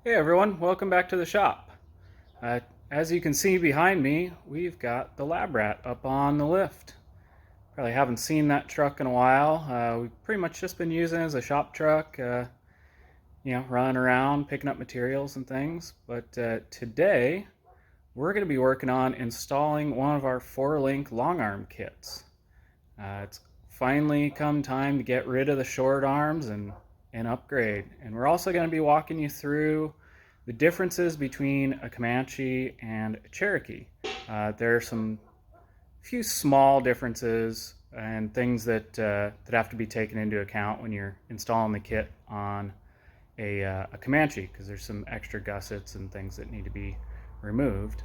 Hey everyone, welcome back to the shop. As you can see behind me, we've got the Lab Rat up on the lift. Probably haven't seen that truck in a while. We've pretty much just been using it as a shop truck, running around, picking up materials and things. But today, we're going to be working on installing one of our 4-link long arm kits. It's finally come time to get rid of the short arms and upgrade. And we're also going to be walking you through the differences between a Comanche and a Cherokee. There are some few small differences and things that have to be taken into account when you're installing the kit on a Comanche, because there's some extra gussets and things that need to be removed.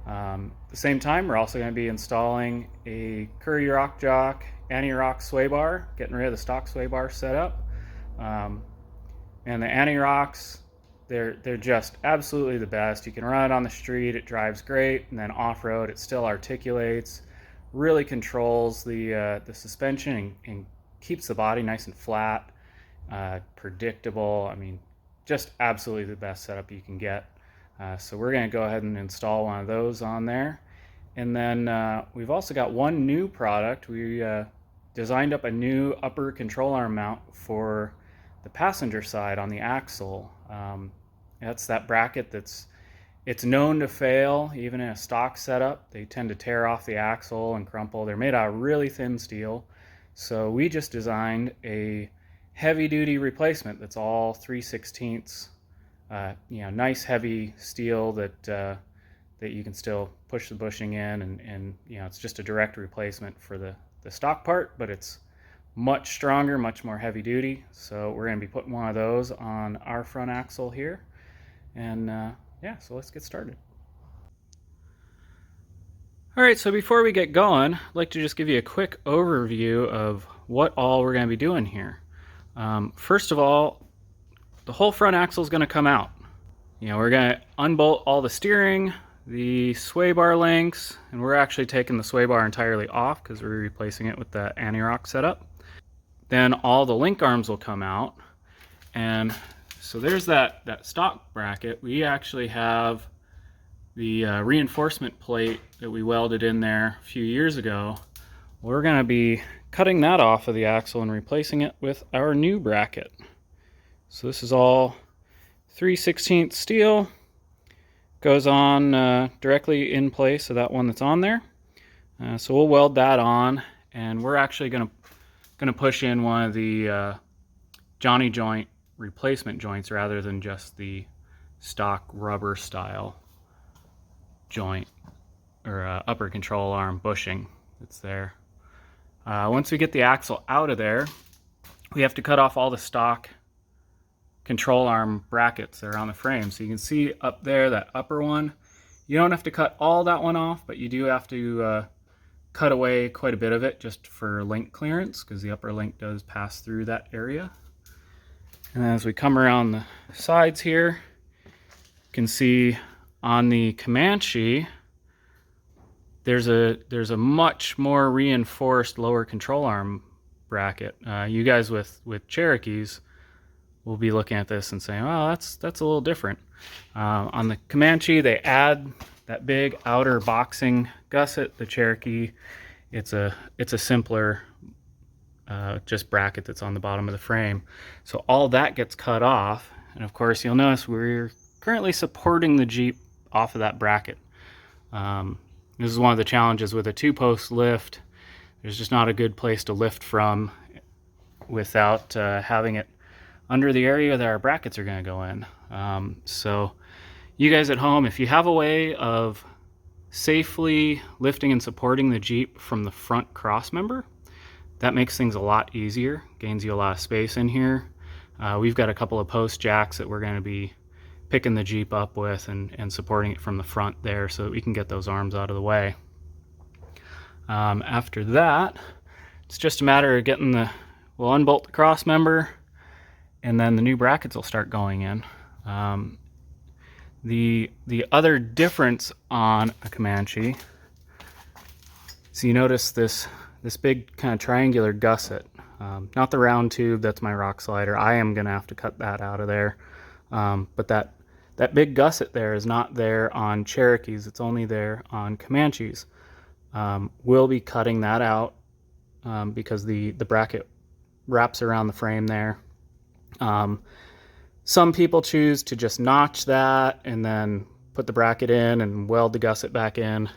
At the same time, we're also going to be installing a Curry Rock Jock anti-rock sway bar, getting rid of the stock sway bar setup. And the anti-rocks, they're just absolutely the best. You can run it on the street, it drives great, and then off-road it still articulates, really controls the suspension and keeps the body nice and flat, predictable. I mean, just absolutely the best setup you can get. So we're going to go ahead and install one of those on there. And then we've also got one new product. We designed up a new upper control arm mount for the passenger side on the axle. That's that bracket it's known to fail even in a stock setup. They tend to tear off the axle and crumple. They're made out of really thin steel. So we just designed a heavy duty replacement that's all 3/16, nice heavy steel that you can still push the bushing in, and it's just a direct replacement for the stock part, but it's much stronger, much more heavy duty. So we're going to be putting one of those on our front axle here. And so let's get started. Alright, so before we get going, I'd like to just give you a quick overview of what all we're going to be doing here. First of all, the whole front axle is going to come out. We're going to unbolt all the steering, the sway bar links, and we're actually taking the sway bar entirely off because we're replacing it with the anti-rock setup. Then all the link arms will come out, and so there's that stock bracket. We actually have the reinforcement plate that we welded in there a few years ago. We're going to be cutting that off of the axle and replacing it with our new bracket. So this is all 3/16 steel, goes on directly in place of that one that's on there. So we'll weld that on, and we're actually going to push in one of the Johnny joint replacement joints rather than just the stock rubber style joint or upper control arm bushing that's there. Once we get the axle out of there, we have to cut off all the stock control arm brackets that are on the frame. So you can see up there, that upper one, you don't have to cut all that one off, but you do have to cut away quite a bit of it just for link clearance, because the upper link does pass through that area. And as we come around the sides here, you can see on the Comanche there's a much more reinforced lower control arm bracket. You guys with Cherokees will be looking at this and saying, "Oh, that's a little different." On the Comanche, they add that big outer boxing gusset. The Cherokee, it's a simpler just bracket that's on the bottom of the frame. So all that gets cut off, and of course you'll notice we're currently supporting the Jeep off of that bracket. This is one of the challenges with a 2-post lift. There's just not a good place to lift from without having it under the area that our brackets are going to go in. So you guys at home, if you have a way of safely lifting and supporting the Jeep from the front cross member, that makes things a lot easier, gains you a lot of space in here. We've got a couple of post jacks that we're going to be picking the Jeep up with and supporting it from the front there so that we can get those arms out of the way. After that, it's just a matter of getting we'll unbolt the cross member, and then the new brackets will start going in. The other difference on a Comanche, so you notice this big kind of triangular gusset, not the round tube. That's my rock slider. I am gonna have to cut that out of there, but That big gusset there is not there on Cherokees, it's only there on Comanches. We'll be cutting that out because the bracket wraps around the frame there. Some people choose to just notch that and then put the bracket in and weld the gusset back in.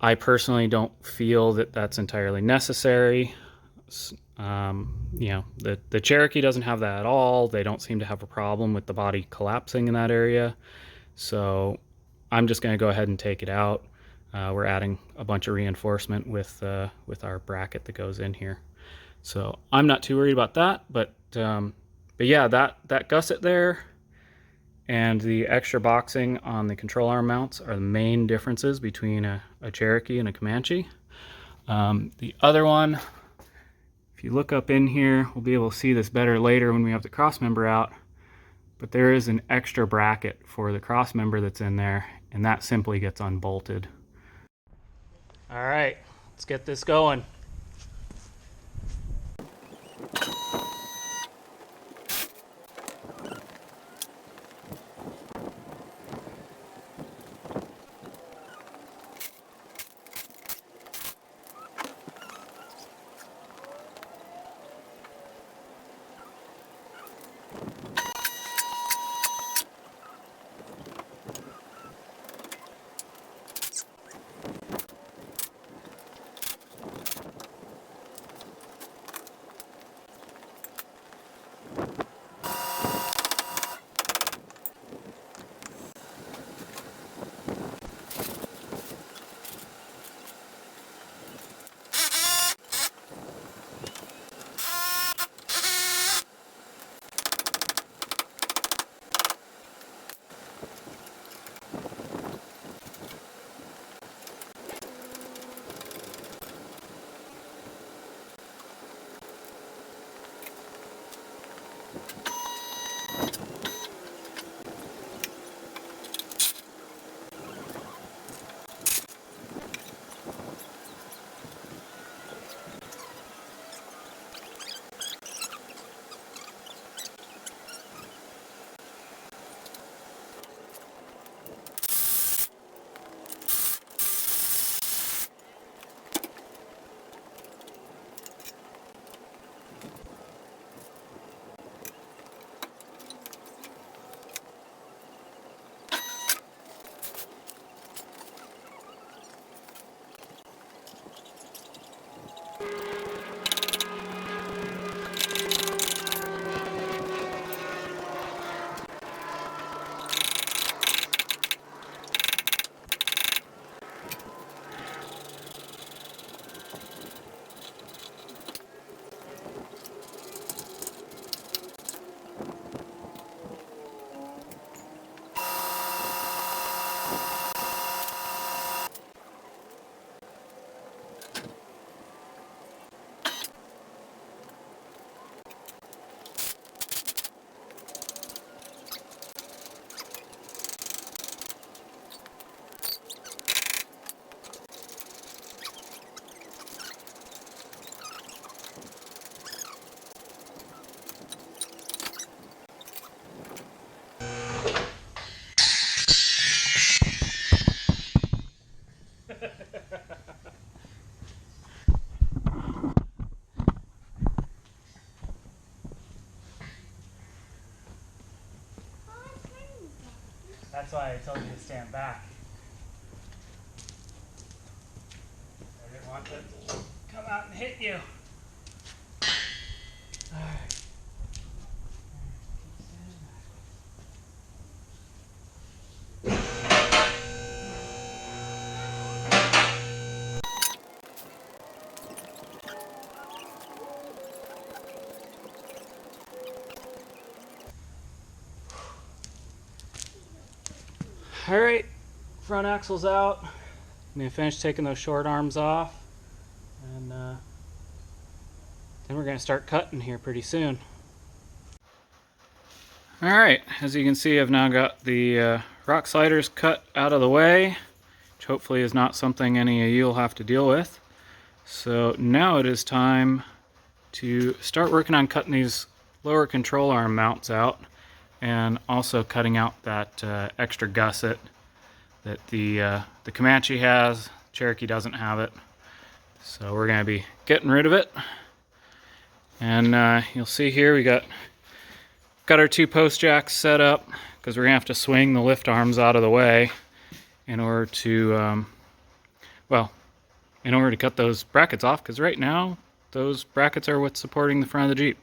I personally don't feel that that's entirely necessary. You know, the Cherokee doesn't have that at all. They don't seem to have a problem with the body collapsing in that area. So I'm just going to go ahead and take it out. We're adding a bunch of reinforcement with our bracket that goes in here. So I'm not too worried about that, but yeah, that gusset there and the extra boxing on the control arm mounts are the main differences between a Cherokee and a Comanche. The other one, if you look up in here, we'll be able to see this better later when we have the cross member out, but there is an extra bracket for the cross member that's in there, and that simply gets unbolted. All right, let's get this going. That's why I told you to stand back. I didn't want to come out and hit you. All right. All right, front axle's out. I'm gonna finish taking those short arms off, and then we're gonna start cutting here pretty soon. All right, as you can see, I've now got the rock sliders cut out of the way, which hopefully is not something any of you will have to deal with. So now it is time to start working on cutting these lower control arm mounts out. and also cutting out that extra gusset that the Comanche has. Cherokee doesn't have it, so we're going to be getting rid of it. And you'll see here we got our 2 post jacks set up, because we're going to have to swing the lift arms out of the way in order to cut those brackets off, because right now those brackets are what's supporting the front of the Jeep.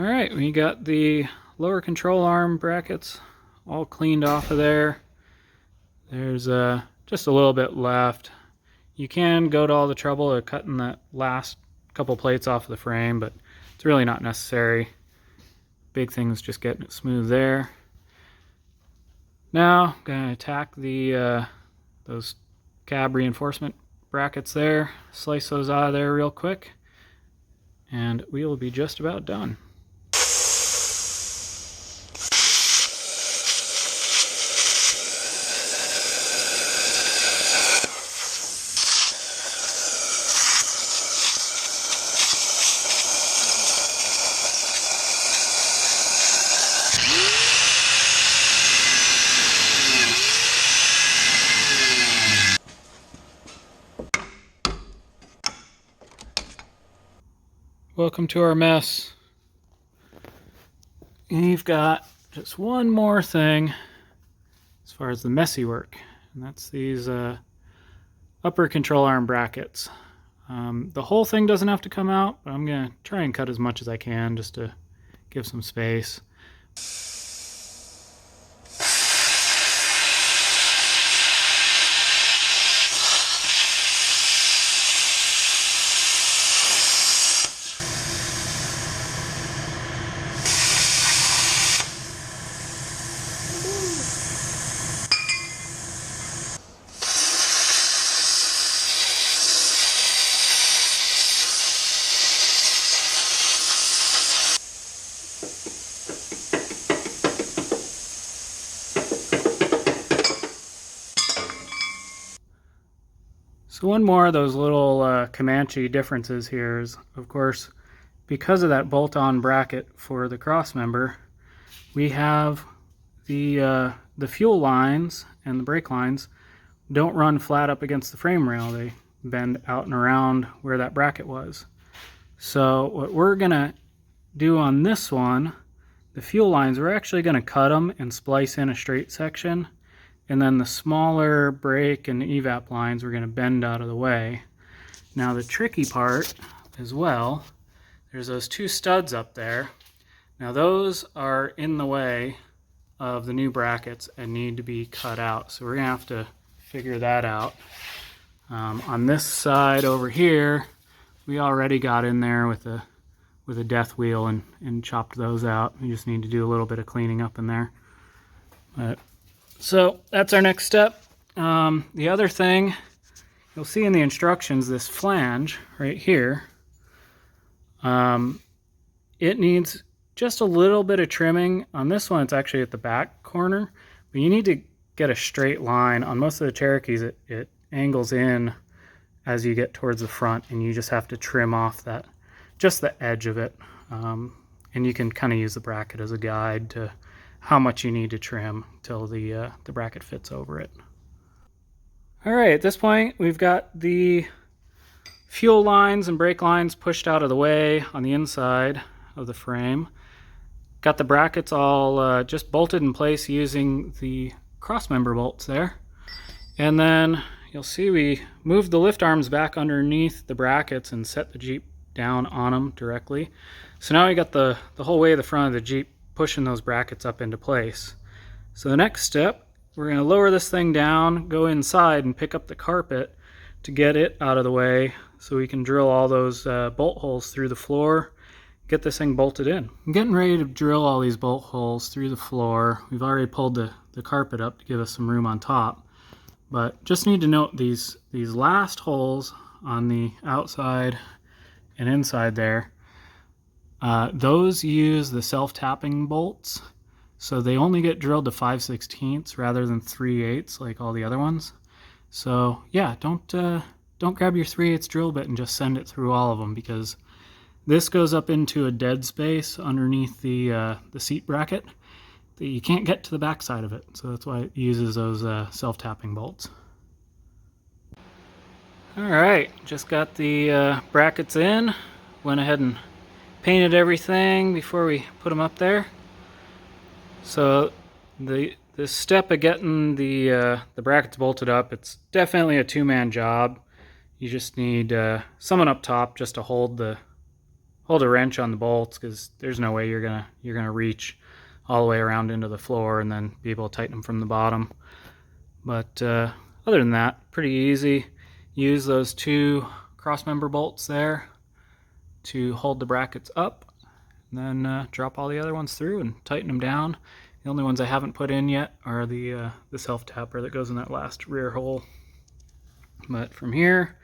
Alright, we got the lower control arm brackets all cleaned off of there. There's just a little bit left. You can go to all the trouble of cutting that last couple plates off of the frame, but it's really not necessary. Big thing is just getting it smooth there. Now I'm going to attack the those cab reinforcement brackets there, slice those out of there real quick, and we will be just about done. Welcome to our mess. And you've got just one more thing as far as the messy work, and that's these upper control arm brackets. The whole thing doesn't have to come out, but I'm going to try and cut as much as I can just to give some space. So one more of those little Comanche differences here is, of course, because of that bolt-on bracket for the cross member, we have the fuel lines and the brake lines don't run flat up against the frame rail. They bend out and around where that bracket was. So what we're gonna do on this one, the fuel lines, we're actually gonna cut them and splice in a straight section. And then the smaller brake and evap lines we're going to bend out of the way. Now the tricky part as well, there's those 2 studs up there. Now those are in the way of the new brackets and need to be cut out. So we're going to have to figure that out. On this side over here, we already got in there with a death wheel and chopped those out. We just need to do a little bit of cleaning up in there. So that's our next step. The other thing, you'll see in the instructions, this flange right here, it needs just a little bit of trimming. On this one, it's actually at the back corner, but you need to get a straight line. On most of the Cherokees, it angles in as you get towards the front, and you just have to trim off that, just the edge of it. And you can kind of use the bracket as a guide to how much you need to trim till the bracket fits over it. Alright, at this point we've got the fuel lines and brake lines pushed out of the way on the inside of the frame. Got the brackets all just bolted in place using the crossmember bolts there. And then you'll see we moved the lift arms back underneath the brackets and set the Jeep down on them directly. So now we got the whole way of the front of the Jeep pushing those brackets up into place. So the next step, we're going to lower this thing down, go inside and pick up the carpet to get it out of the way so we can drill all those bolt holes through the floor, get this thing bolted in. I'm getting ready to drill all these bolt holes through the floor. We've already pulled the carpet up to give us some room on top. But just need to note these last holes on the outside and inside there, those use the self-tapping bolts, so they only get drilled to 5/16 rather than 3/8 like all the other ones. So yeah, don't grab your 3/8 drill bit and just send it through all of them, because this goes up into a dead space underneath the seat bracket that you can't get to the back side of it. So that's why it uses those self-tapping bolts. Alright, just got the brackets in. Went ahead and painted everything before we put them up there. So the step of getting the brackets bolted up, it's definitely a two-man job. You just need someone up top just to hold a wrench on the bolts, because there's no way you're gonna reach all the way around into the floor and then be able to tighten them from the bottom. But other than that, pretty easy. Use those two crossmember bolts there to hold the brackets up, and then drop all the other ones through and tighten them down. The only ones I haven't put in yet are the self-tapper that goes in that last rear hole. But from here,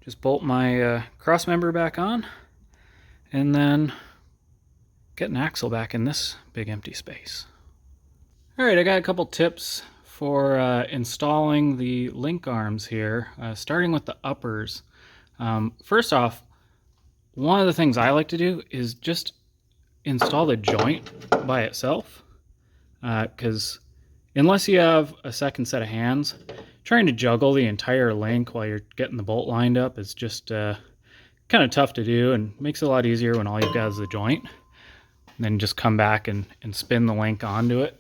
just bolt my crossmember back on, and then get an axle back in this big empty space. Alright, I got a couple tips for installing the link arms here, starting with the uppers. First off, one of the things I like to do is just install the joint by itself, because unless you have a second set of hands, trying to juggle the entire link while you're getting the bolt lined up is just kind of tough to do, and makes it a lot easier when all you've got is the joint. And then just come back and spin the link onto it.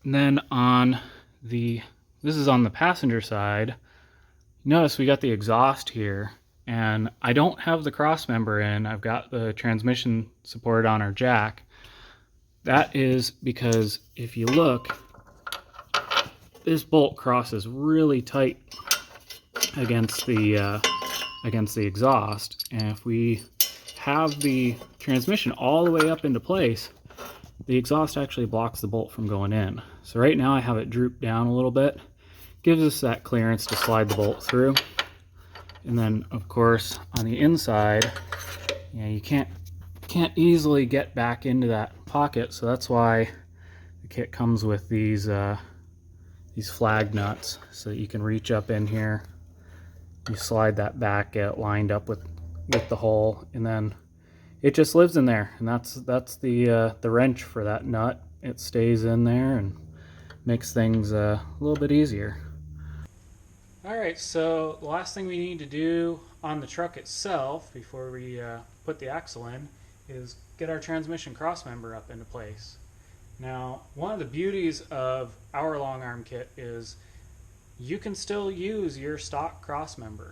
And then on this is on the passenger side, notice we got the exhaust here, and I don't have the cross member in. I've got the transmission supported on our jack. That is because if you look, this bolt crosses really tight against the exhaust, and if we have the transmission all the way up into place, the exhaust actually blocks the bolt from going in. So right now I have it drooped down a little bit, gives us that clearance to slide the bolt through. And then of course on the inside, you can't easily get back into that pocket, so that's why the kit comes with these flag nuts, so that you can reach up in here, you slide that back, get it lined up with the hole, and then it just lives in there, and that's the wrench for that nut. It stays in there and makes things a little bit easier. Alright, so the last thing we need to do on the truck itself before we put the axle in is get our transmission crossmember up into place. Now, one of the beauties of our long arm kit is you can still use your stock crossmember.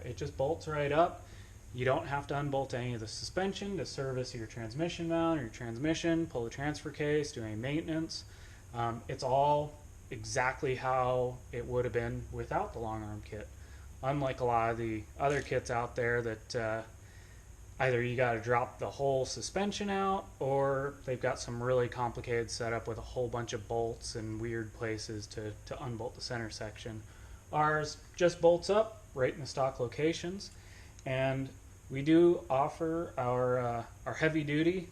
It just bolts right up. You don't have to unbolt any of the suspension to service your transmission mount or your transmission, pull the transfer case, do any maintenance. It's all exactly how it would have been without the long arm kit. Unlike a lot of the other kits out there that either you got to drop the whole suspension out, or they've got some really complicated setup with a whole bunch of bolts and weird places to unbolt the center section. Ours just bolts up right in the stock locations, and we do offer our heavy duty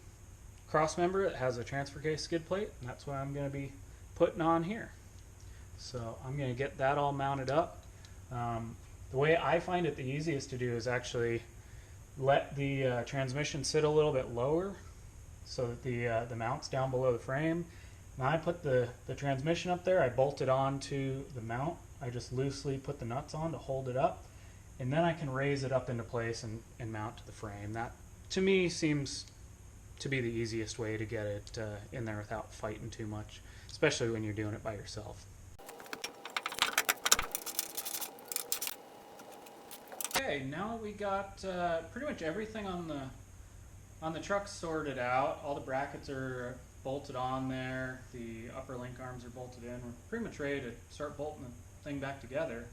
crossmember that has a transfer case skid plate, and that's what I'm going to be putting on here. So I'm going to get that all mounted up. The way I find it the easiest to do is actually let the transmission sit a little bit lower so that the mount's down below the frame. Now I put the transmission up there, I bolt it onto the mount. I just loosely put the nuts on to hold it up, and then I can raise it up into place and mount to the frame. That to me seems to be the easiest way to get it in there without fighting too much, especially when you're doing it by yourself. Okay, now we got pretty much everything on the truck sorted out. All the brackets are bolted on there. The upper link arms are bolted in. We're pretty much ready to start bolting the thing back together.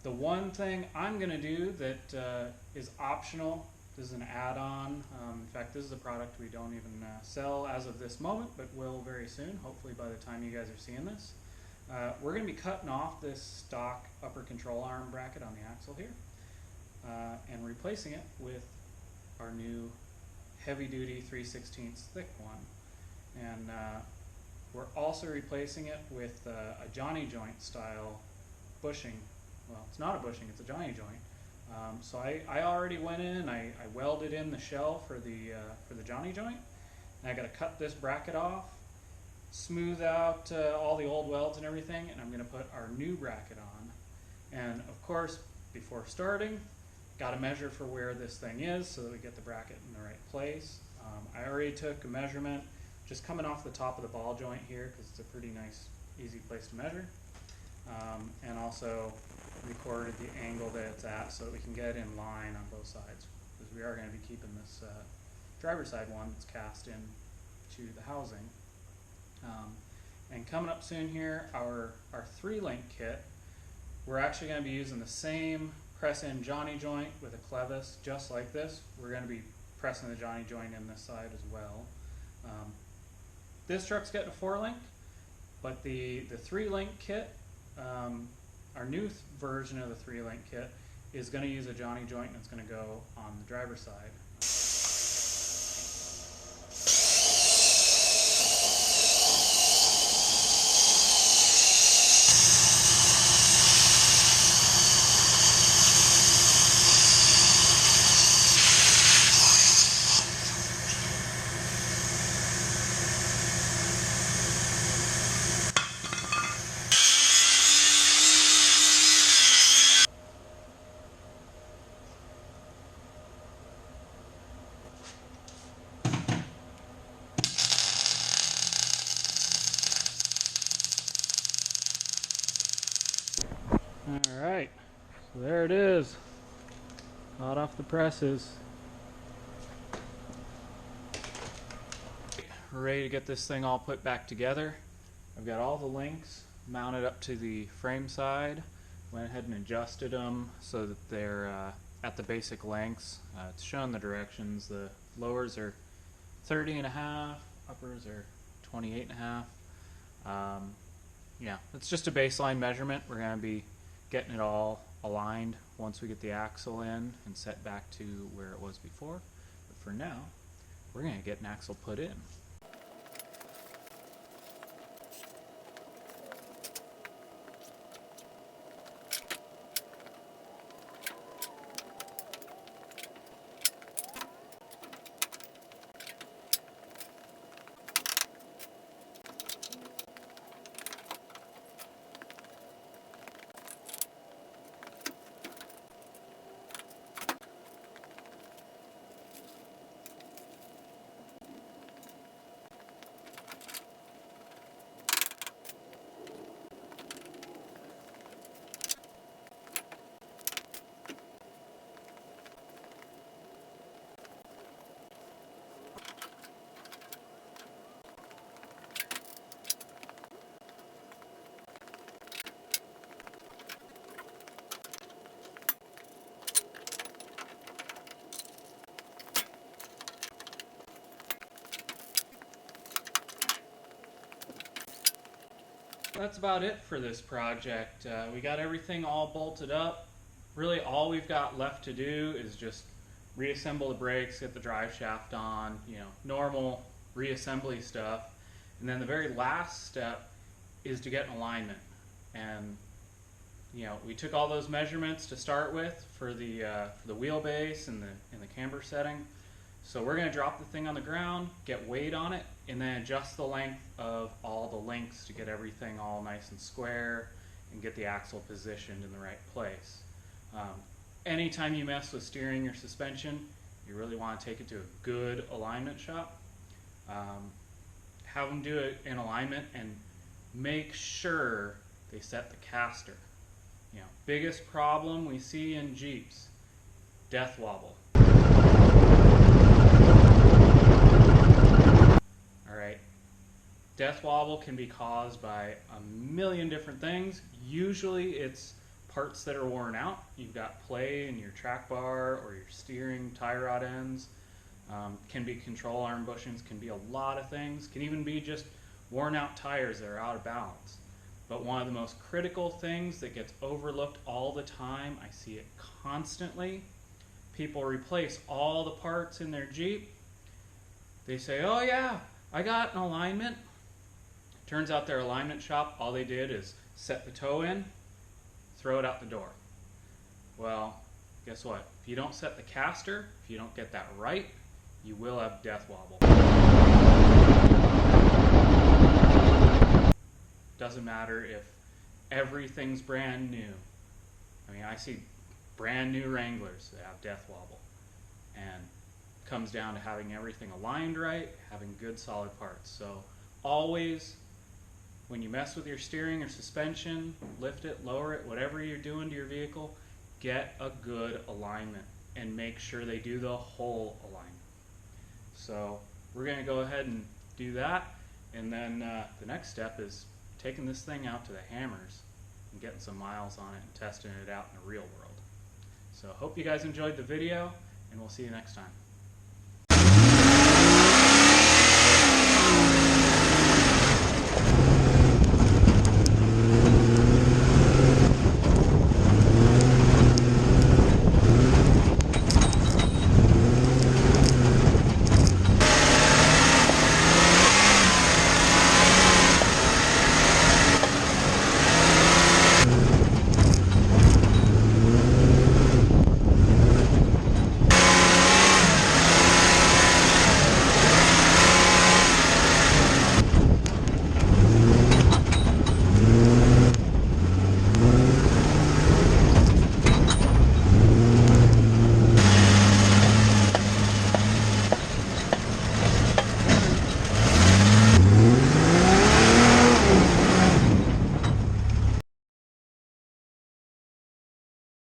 The one thing I'm going to do that is optional, this is an add-on. In fact, this is a product we don't even sell as of this moment, but will very soon, hopefully by the time you guys are seeing this. We're going to be cutting off this stock upper control arm bracket on the axle here and replacing it with our new heavy-duty 3/16 thick one. And we're also replacing it with a Johnny joint style bushing. Well, it's not a bushing, it's a Johnny joint. So I already went in, I welded in the shell for the Johnny joint, and I got to cut this bracket off, smooth out all the old welds and everything, and I'm going to put our new bracket on. And of course, before starting, got to measure for where this thing is so that we get the bracket in the right place. I already took a measurement just coming off the top of the ball joint here because it's a pretty nice, easy place to measure. And also recorded the angle that it's at so that we can get in line on both sides, because we are going to be keeping this driver's side one that's cast in to the housing. And coming up soon here, our 3-link kit, we're actually going to be using the same press-in Johnny joint with a clevis just like this. We're going to be pressing the Johnny joint in this side as well. This truck's getting a 4-link, but the 3-link kit, our new version of the 3-link kit, is going to use a Johnny joint, and it's going to go on the driver's side. Alright, so there it is, hot off the presses. We're ready to get this thing all put back together. I've got all the links mounted up to the frame side. Went ahead and adjusted them so that they're at the basic lengths. It's showing the directions. The lowers are 30.5, uppers are 28.5. Yeah, it's just a baseline measurement. We're going to be getting it all aligned once we get the axle in and set back to where it was before. But for now, we're going to get an axle put in. That's about it for this project. We got everything all bolted up. Really all we've got left to do is just reassemble the brakes, get the drive shaft on, normal reassembly stuff. And then the very last step is to get an alignment. And we took all those measurements to start with for the wheelbase and the camber setting. So we're going to drop the thing on the ground, get weight on it, and then adjust the length of all the links to get everything all nice and square and get the axle positioned in the right place. Anytime you mess with steering or suspension, You really want to take it to a good alignment shop. Have them do it in alignment and make sure they set the caster. You know, biggest problem we see in Jeeps, death wobble. Alright, death wobble can be caused by a million different things. Usually it's parts that are worn out. You've got play in your track bar or your steering tie rod ends. Can be control arm bushings, can be a lot of things. Can even be just worn out tires that are out of balance. But one of the most critical things that gets overlooked all the time, I see it constantly, people replace all the parts in their Jeep. They say, oh yeah, I got an alignment. Turns out their alignment shop, all they did is set the toe in, throw it out the door. Well, guess what? If you don't set the caster, if you don't get that right, you will have death wobble. Doesn't matter if everything's brand new. I mean, I see brand new Wranglers that have death wobble. And it comes down to having everything aligned right, having good solid parts. So always, when you mess with your steering or suspension, lift it, lower it, whatever you're doing to your vehicle, get a good alignment and make sure they do the whole alignment. So we're going to go ahead and do that, and then the next step is taking this thing out to the hammers and getting some miles on it and testing it out in the real world. So hope you guys enjoyed the video, and we'll see you next time.